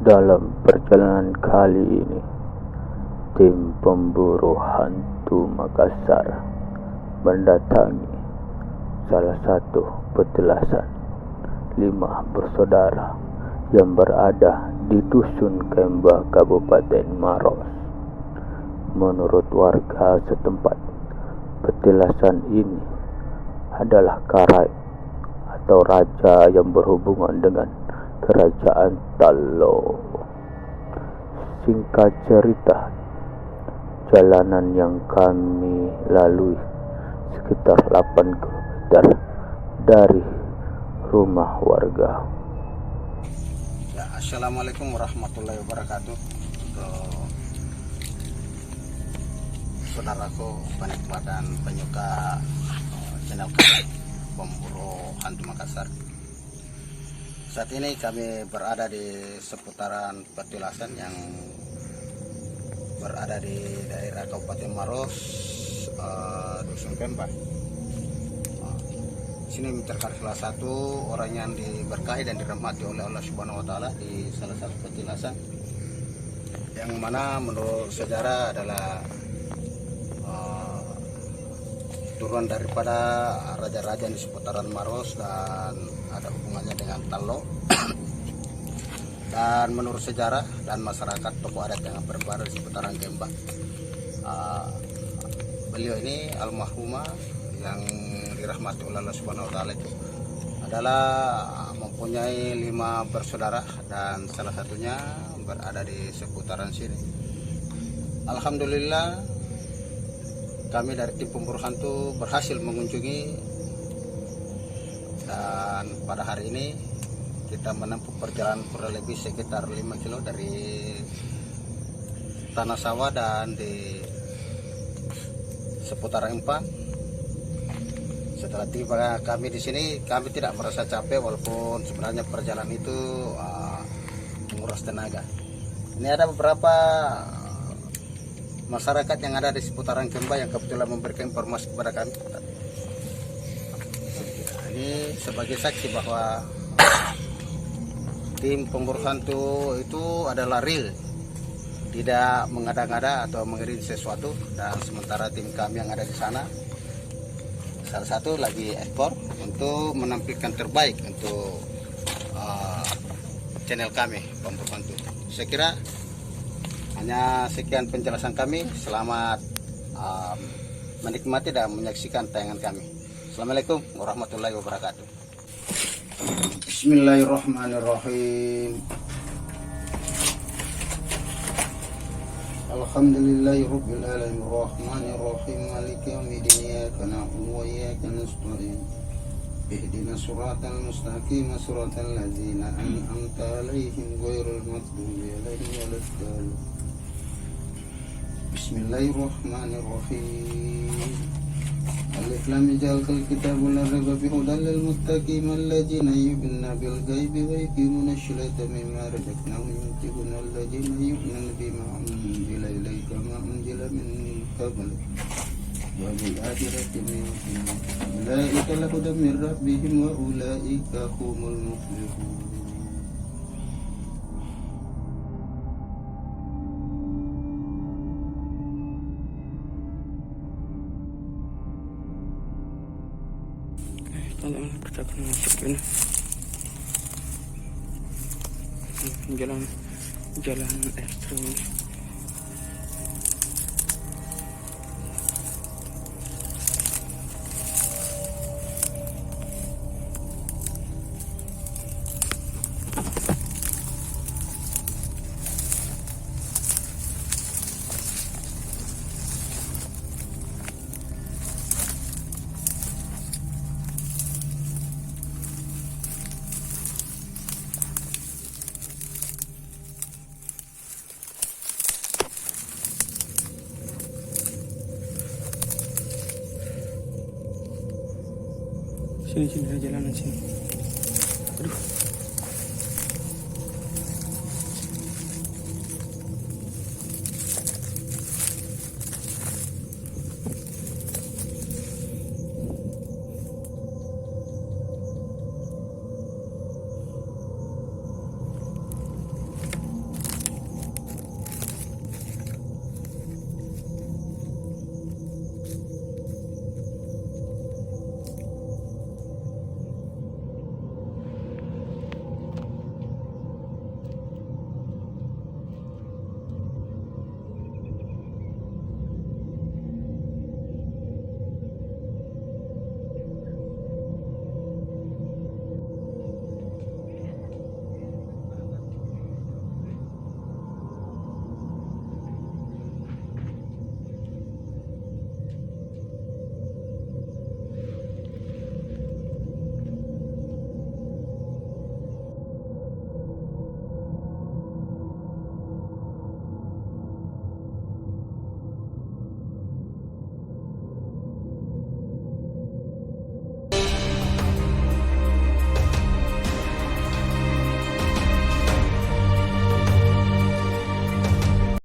Dalam perjalanan kali ini, tim pemburu hantu Makassar mendatangi salah satu petilasan 5 bersaudara yang berada di Dusun Kemba, Kabupaten Maros. Menurut warga setempat, petilasan ini adalah karaib atau raja yang berhubungan dengan Kerajaan Talo. Singkat cerita, jalanan yang kami lalui sekitar 8 km dari rumah warga. Ya, Assalamualaikum warahmatullahi wabarakatuh. Untuk saudaraku penikmat dan penyuka channel kami Pemburu Hantu Makassar. Saat ini kami berada di seputaran petilasan yang berada di daerah Kabupaten Maros, Dusun Kemba. Sini terkait salah satu orang yang diberkahi dan dirahmati oleh Allah Subhanahu Wa Taala di salah satu petilasan, yang mana menurut sejarah adalah turunan daripada raja-raja di seputaran Maros dan ada hubungannya dengan Talo. Dan menurut sejarah dan masyarakat tokoh adat yang berbaris di seputaran Kemba, beliau ini almarhumah yang dirahmati oleh Allah Subhanahu Wa Taala itu adalah mempunyai 5 bersaudara dan salah satunya berada di seputaran sini. Alhamdulillah, kami dari tim pemburu hantu berhasil mengunjungi, dan pada hari ini kita menempuh perjalanan kurang lebih sekitar 5 kilo dari tanah sawah dan di seputaran Empang. Setelah tiba kami di sini, kami tidak merasa capek walaupun sebenarnya perjalanan itu menguras tenaga. Ini ada beberapa masyarakat yang ada di seputaran Kemba yang kebetulan memberikan informasi kepada kami. Ini sebagai saksi bahwa tim pemburu hantu itu adalah real, tidak mengada-ngada atau mengirim sesuatu. Dan sementara tim kami yang ada di sana, salah satu lagi ekspor untuk menampilkan terbaik untuk channel kami pemburu hantu. Saya kira hanya sekian penjelasan kami. Selamat menikmati dan menyaksikan tayangan kami. Assalamualaikum warahmatullahi wabarakatuh. Bismillahirrahmanirrahim. Alhamdulillahi rabbil alamin arrahmanir rahim maliki yaumiddin iyyaka na'budu wa iyyaka nasta'in ihdinas siratal mustaqim siratal ladzina an'amta 'alaihim ghairil maghdubi 'alaihim waladdallin. Bismillahirrahmanirrahim. Alif lam mim zalikal kitabul la raiba fihi hudal lil muttaqin alladzina yu'minuna bil ghaibi wa yuqimuna ash-sholata mimma razaqnahum yunfiquna alladzina yu'minuna bima unzila ilayka ma unzila min qablik wa bil akhirati hum yuqinun ulaika lahum min rabbihim wa ulaika humul muflihun. Kalau kita masuk ini jalan ekstrim. Sini ada jalanan sini. Aduh.